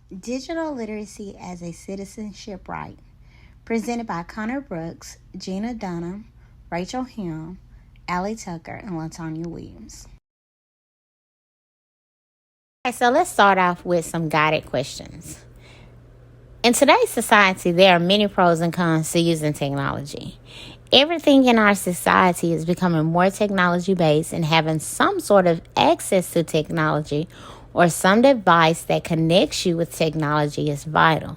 Digital Literacy as a Citizenship Right, presented by Connor Brooks, Gina Dunnam, Rachel Helm, Allie Tucker, and LaTonya Williams. Okay, so let's start off with some guided questions. In today's society, there are many pros and cons to using technology. Everything in our society is becoming more technology based, and having some sort of access to technology or some device that connects you with technology is vital.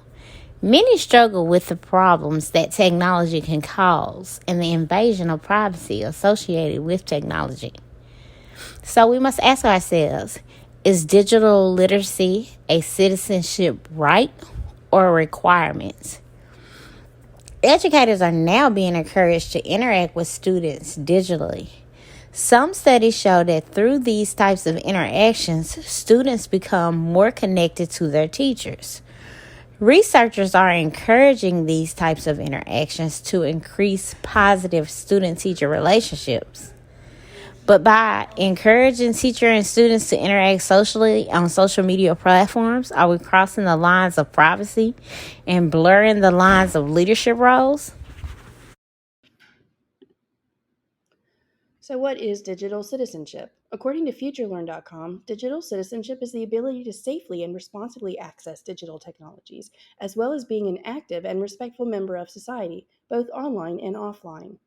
Many struggle with the problems that technology can cause and the invasion of privacy associated with technology. So we must ask ourselves, is digital literacy a citizenship right or a requirement? Educators are now being encouraged to interact with students digitally. Some studies show that through these types of interactions, students become more connected to their teachers. Researchers are encouraging these types of interactions to increase positive student-teacher relationships. But by encouraging teacher and students to interact socially on social media platforms, are we crossing the lines of privacy and blurring the lines of leadership roles? So, what is digital citizenship? According to FutureLearn.com, digital citizenship is the ability to safely and responsibly access digital technologies, as well as being an active and respectful member of society, both online and offline.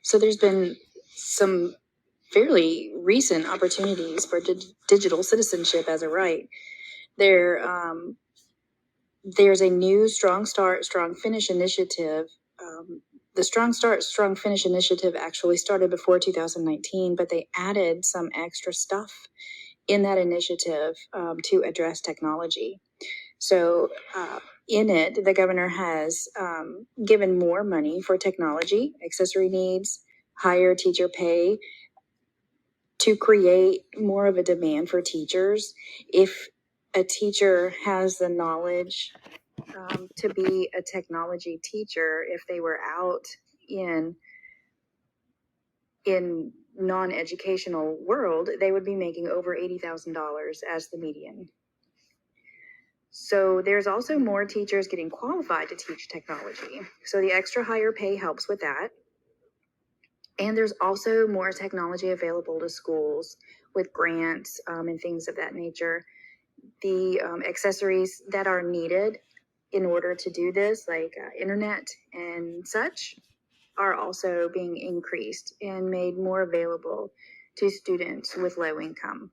So there's been some fairly recent opportunities for digital citizenship as a right. There, there's a new Strong Start, Strong Finish initiative. The Strong Start, Strong Finish initiative actually started before 2019, but they added some extra stuff in that initiative to address technology. So, in it, the governor has given more money for technology, accessory needs, higher teacher pay to create more of a demand for teachers. If a teacher has the knowledge to be a technology teacher, if they were out in non-educational world, they would be making over $80,000 as the median. So there's also more teachers getting qualified to teach technology. So the extra higher pay helps with that. And there's also more technology available to schools with grants and things of that nature. The accessories that are needed in order to do this, like internet and such, are also being increased and made more available to students with low income.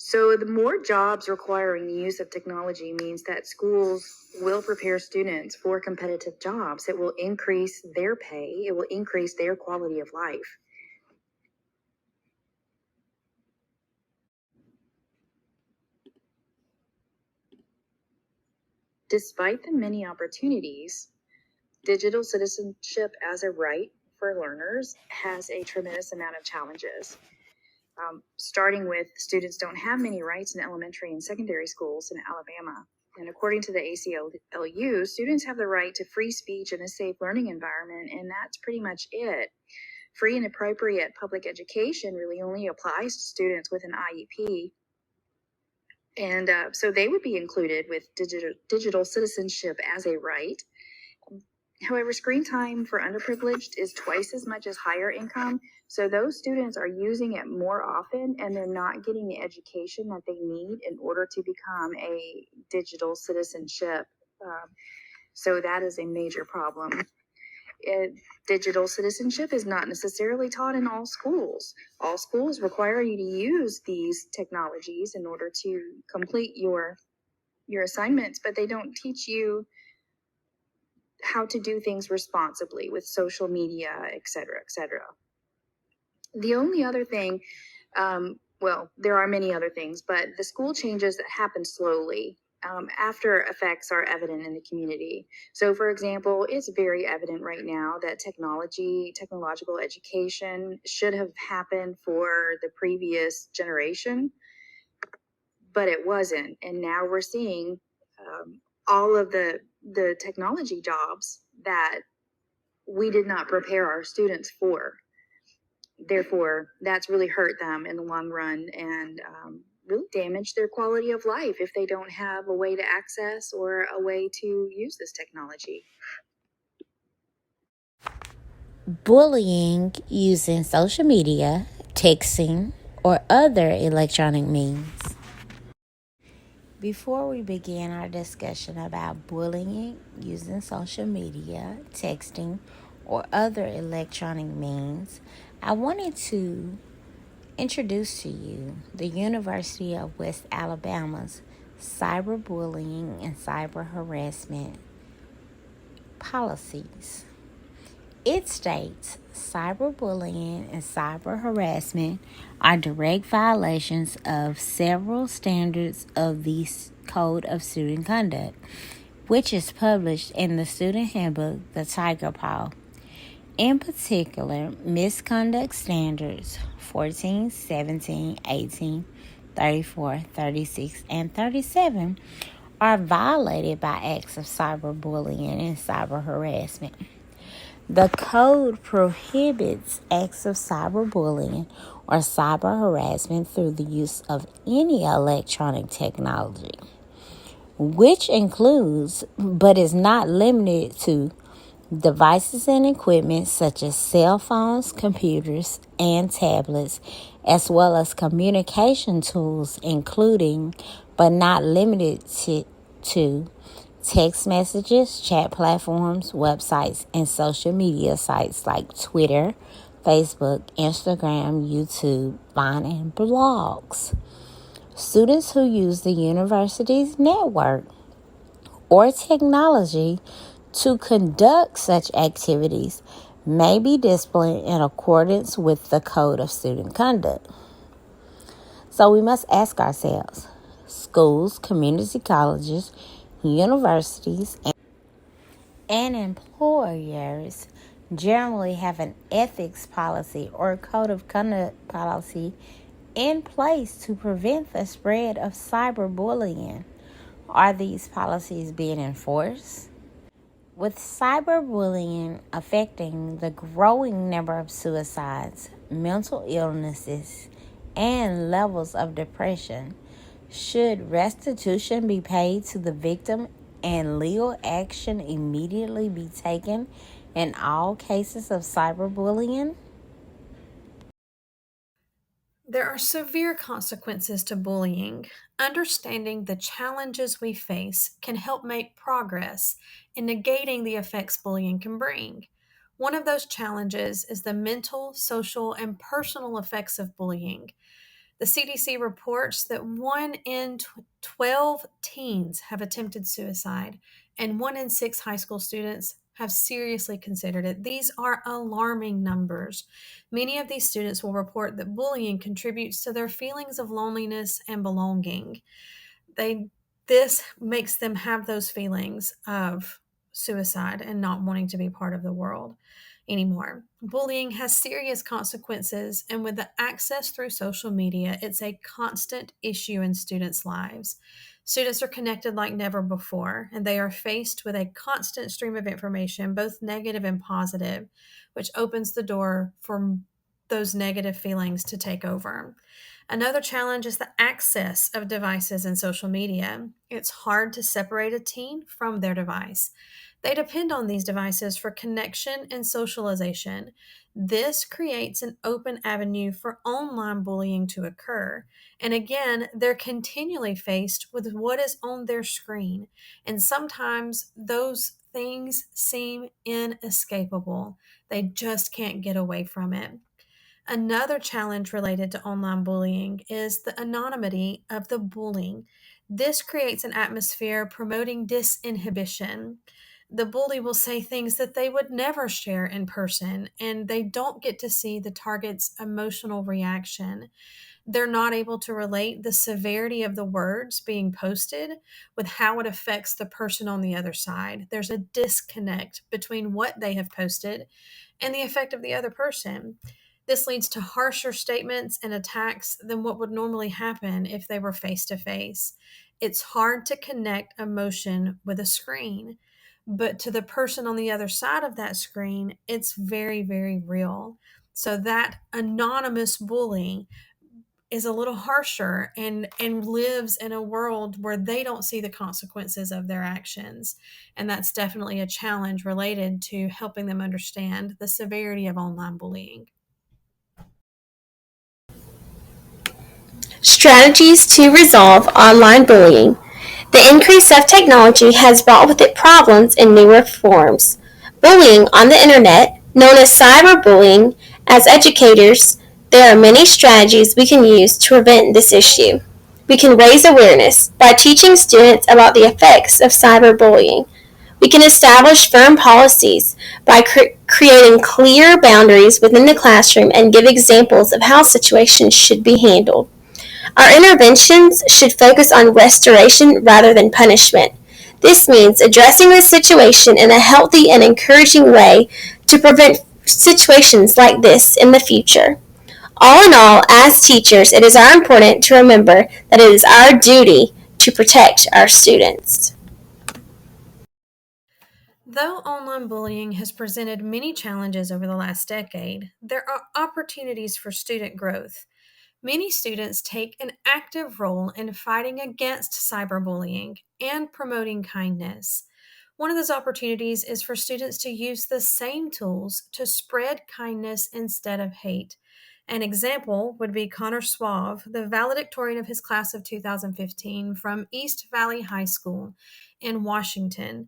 So the more jobs requiring the use of technology means that schools will prepare students for competitive jobs. It will increase their pay. It will increase their quality of life. Despite the many opportunities, digital citizenship as a right for learners has a tremendous amount of challenges. Starting with students don't have many rights in elementary and secondary schools in Alabama. And according to the ACLU, students have the right to free speech and a safe learning environment, and that's pretty much it. Free and appropriate public education really only applies to students with an IEP. And so they would be included with digital citizenship as a right. However, screen time for underprivileged is twice as much as higher income. So those students are using it more often and they're not getting the education that they need in order to become a digital citizenship. So that is a major problem. Digital citizenship is not necessarily taught in all schools. All schools require you to use these technologies in order to complete your assignments, but they don't teach you how to do things responsibly with social media, et cetera, et cetera. The only other thing, well, there are many other things, but the school changes that happen slowly after effects are evident in the community. So, for example, it's very evident right now that technological education should have happened for the previous generation, but it wasn't. And now we're seeing all of the technology jobs that we did not prepare our students for. Therefore, that's really hurt them in the long run and really damage their quality of life if they don't have a way to access or a way to use this technology. Bullying using social media, texting, or other electronic means. Before we begin our discussion about bullying using social media, texting, or other electronic means, I wanted to introduce to you the University of West Alabama's cyberbullying and cyber harassment policies. It states cyberbullying and cyber harassment are direct violations of several standards of the Code of Student Conduct, which is published in the student handbook, the Tiger Paw. In particular, misconduct standards 14, 17, 18, 34, 36, and 37 are violated by acts of cyberbullying and cyber harassment. The code prohibits acts of cyberbullying or cyber harassment through the use of any electronic technology, which includes, but is not limited to, devices and equipment such as cell phones, computers, and tablets, as well as communication tools, including, but not limited to text messages, chat platforms, websites, and social media sites like Twitter, Facebook, Instagram, YouTube, Vine, and blogs. Students who use the university's network or technology to conduct such activities may be disciplined in accordance with the Code of Student Conduct. So we must ask ourselves, schools, community colleges, universities, and employers generally have an ethics policy or code of conduct policy in place to prevent the spread of cyberbullying. Are these policies being enforced? With cyberbullying affecting the growing number of suicides, mental illnesses, and levels of depression, should restitution be paid to the victim and legal action immediately be taken in all cases of cyberbullying? There are severe consequences to bullying. Understanding the challenges we face can help make progress in negating the effects bullying can bring. One of those challenges is the mental, social, and personal effects of bullying. The CDC reports that 1 in 12 teens have attempted suicide, and 1 in 6 high school students have seriously considered it. These are alarming numbers. Many of these students will report that bullying contributes to their feelings of loneliness and belonging. This makes them have those feelings of suicide and not wanting to be part of the world anymore. Bullying has serious consequences, and with the access through social media, it's a constant issue in students' lives. Students are connected like never before, and they are faced with a constant stream of information, both negative and positive, which opens the door for those negative feelings to take over. Another challenge is the access of devices and social media. It's hard to separate a teen from their device. They depend on these devices for connection and socialization. This creates an open avenue for online bullying to occur. And again, they're continually faced with what is on their screen. And sometimes those things seem inescapable. They just can't get away from it. Another challenge related to online bullying is the anonymity of the bullying. This creates an atmosphere promoting disinhibition. The bully will say things that they would never share in person, and they don't get to see the target's emotional reaction. They're not able to relate the severity of the words being posted with how it affects the person on the other side. There's a disconnect between what they have posted and the effect of the other person. This leads to harsher statements and attacks than what would normally happen if they were face to face. It's hard to connect emotion with a screen. but to the person on the other side of that screen, it's very, very real. So that anonymous bully is a little harsher and lives in a world where they don't see the consequences of their actions. And that's definitely a challenge related to helping them understand the severity of online bullying. Strategies to resolve online bullying. The increase of technology has brought with it problems in newer forms. Bullying on the internet, known as cyberbullying, as educators, there are many strategies we can use to prevent this issue. We can raise awareness by teaching students about the effects of cyberbullying. We can establish firm policies by creating clear boundaries within the classroom and give examples of how situations should be handled. Our interventions should focus on restoration rather than punishment. This means addressing the situation in a healthy and encouraging way to prevent situations like this in the future. All in all, as teachers, it is important to remember that it is our duty to protect our students. Though online bullying has presented many challenges over the last decade, there are opportunities for student growth. Many students take an active role in fighting against cyberbullying and promoting kindness. One of those opportunities is for students to use the same tools to spread kindness instead of hate. An example would be Connor Suave, the valedictorian of his class of 2015 from East Valley High School in Washington,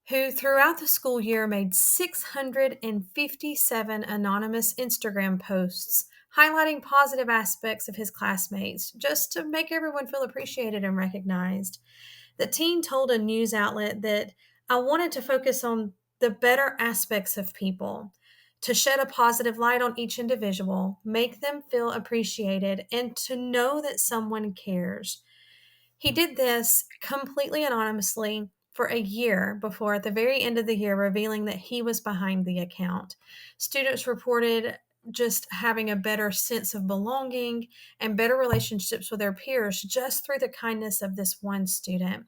who throughout the school year made 657 anonymous Instagram posts highlighting positive aspects of his classmates just to make everyone feel appreciated and recognized. The teen told a news outlet that I wanted to focus on the better aspects of people, to shed a positive light on each individual, make them feel appreciated, and to know that someone cares. He did this completely anonymously for a year before, at the very end of the year, revealing that he was behind the account. Students reported just having a better sense of belonging and better relationships with their peers just through the kindness of this one student.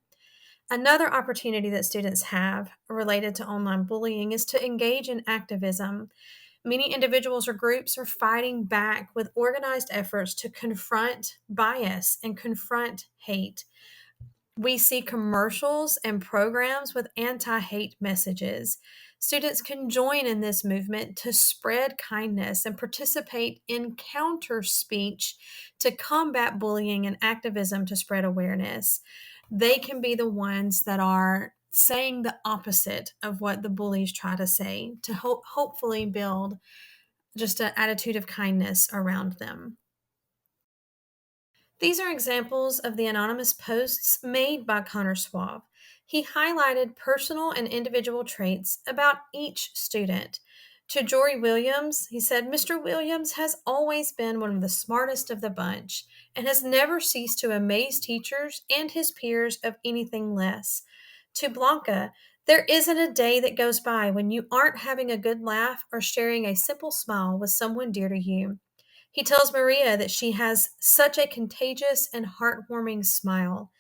Another opportunity that students have related to online bullying is to engage in activism. Many individuals or groups are fighting back with organized efforts to confront bias and confront hate. We see commercials and programs with anti-hate messages. Students can join in this movement to spread kindness and participate in counter speech to combat bullying and activism to spread awareness. They can be the ones that are saying the opposite of what the bullies try to say to hopefully build just an attitude of kindness around them. These are examples of the anonymous posts made by Connor Suave. He highlighted personal and individual traits about each student. To Jory Williams, he said, Mr. Williams has always been one of the smartest of the bunch and has never ceased to amaze teachers and his peers of anything less. To Blanca, there isn't a day that goes by when you aren't having a good laugh or sharing a simple smile with someone dear to you. He tells Maria that she has such a contagious and heartwarming smile.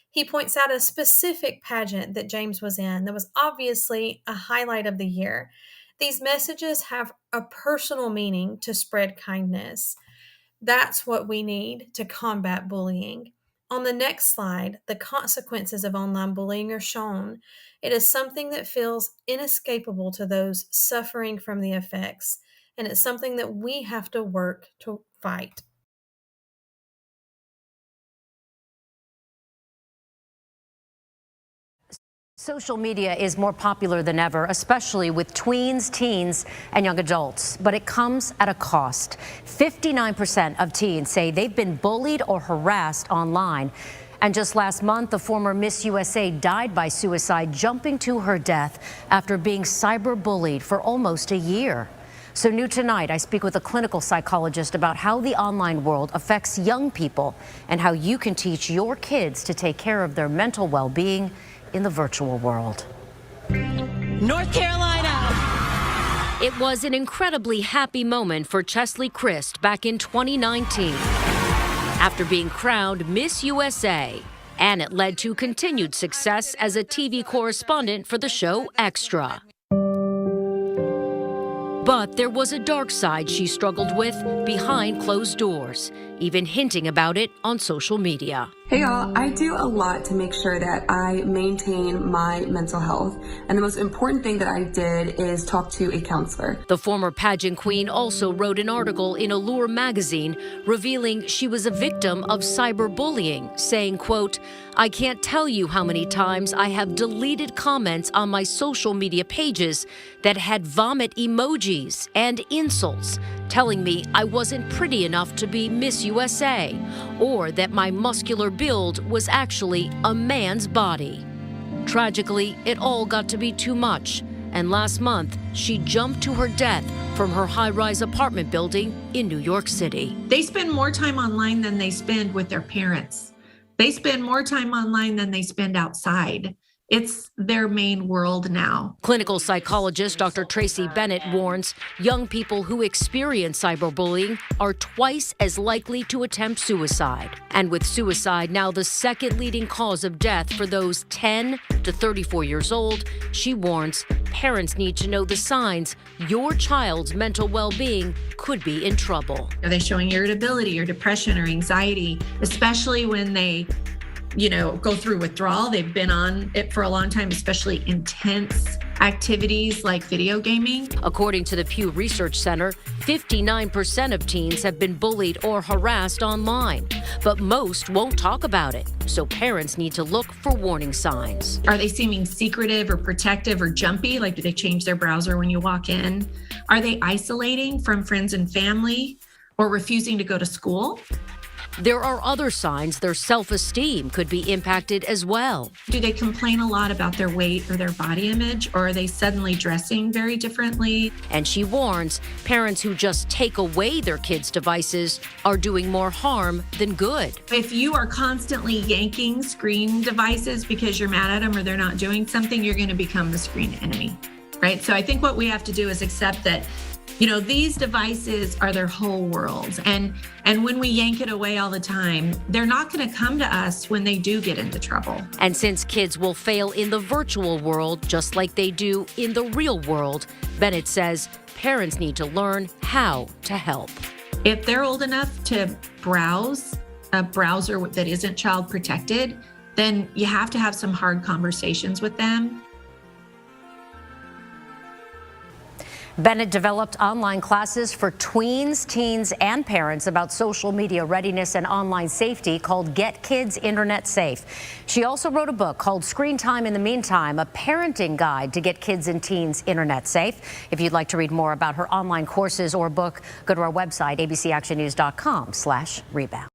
He points out a specific pageant that James was in that was obviously a highlight of the year. These messages have a personal meaning to spread kindness. That's what we need to combat bullying. On the next slide, the consequences of online bullying are shown. It is something that feels inescapable to those suffering from the effects, and it's something that we have to work to fight. Social media is more popular than ever, especially with tweens, teens, and young adults. But it comes at a cost. 59% of teens say they've been bullied or harassed online. And just last month, the former Miss USA died by suicide, jumping to her death after being cyberbullied for almost a year. So new tonight, I speak with a clinical psychologist about how the online world affects young people and how you can teach your kids to take care of their mental well-being in the virtual world. North Carolina. It was an incredibly happy moment for Chesley Christ back in 2019 after being crowned Miss USA. And it led to continued success as a TV correspondent for the show Extra. But there was a dark side she struggled with behind closed doors, even hinting about it on social media. Hey y'all, I do a lot to make sure that I maintain my mental health. And the most important thing that I did is talk to a counselor. The former pageant queen also wrote an article in Allure magazine revealing she was a victim of cyberbullying, saying, quote, "I can't tell you how many times I have deleted comments on my social media pages that had vomit emojis and insults, telling me I wasn't pretty enough to be Miss USA, or that my muscular build was actually a man's body." Tragically, it all got to be too much, and last month, she jumped to her death from her high-rise apartment building in New York City. They spend more time online than they spend with their parents. They spend more time online than they spend outside. It's their main world now. Clinical psychologist Dr. Tracy Bennett warns young people who experience cyberbullying are twice as likely to attempt suicide. And with suicide now the second leading cause of death for those 10 to 34 years old, she warns parents need to know the signs your child's mental well-being could be in trouble. Are they showing irritability or depression or anxiety, especially when they go through withdrawal? They've been on it for a long time, especially intense activities like video gaming. According to the Pew Research Center, 59% of teens have been bullied or harassed online, but most won't talk about it. So parents need to look for warning signs. Are they seeming secretive or protective or jumpy? Like, do they change their browser when you walk in? Are they isolating from friends and family or refusing to go to school? There are other signs their self-esteem could be impacted as well. Do they complain a lot about their weight or their body image, or are they suddenly dressing very differently? And she warns parents who just take away their kids' devices are doing more harm than good. If you are constantly yanking screen devices because you're mad at them or they're not doing something, you're going to become the screen enemy, right? So I think what we have to do is accept that these devices are their whole world. And when we yank it away all the time, they're not going to come to us when they do get into trouble. And since kids will fail in the virtual world just like they do in the real world, Bennett says parents need to learn how to help. If they're old enough to browse a browser that isn't child protected, then you have to have some hard conversations with them. Bennett developed online classes for tweens, teens, and parents about social media readiness and online safety called Get Kids Internet Safe. She also wrote a book called Screen Time in the Meantime, a parenting guide to get kids and teens internet safe. If you'd like to read more about her online courses or book, go to our website, abcactionnews.com/rebound.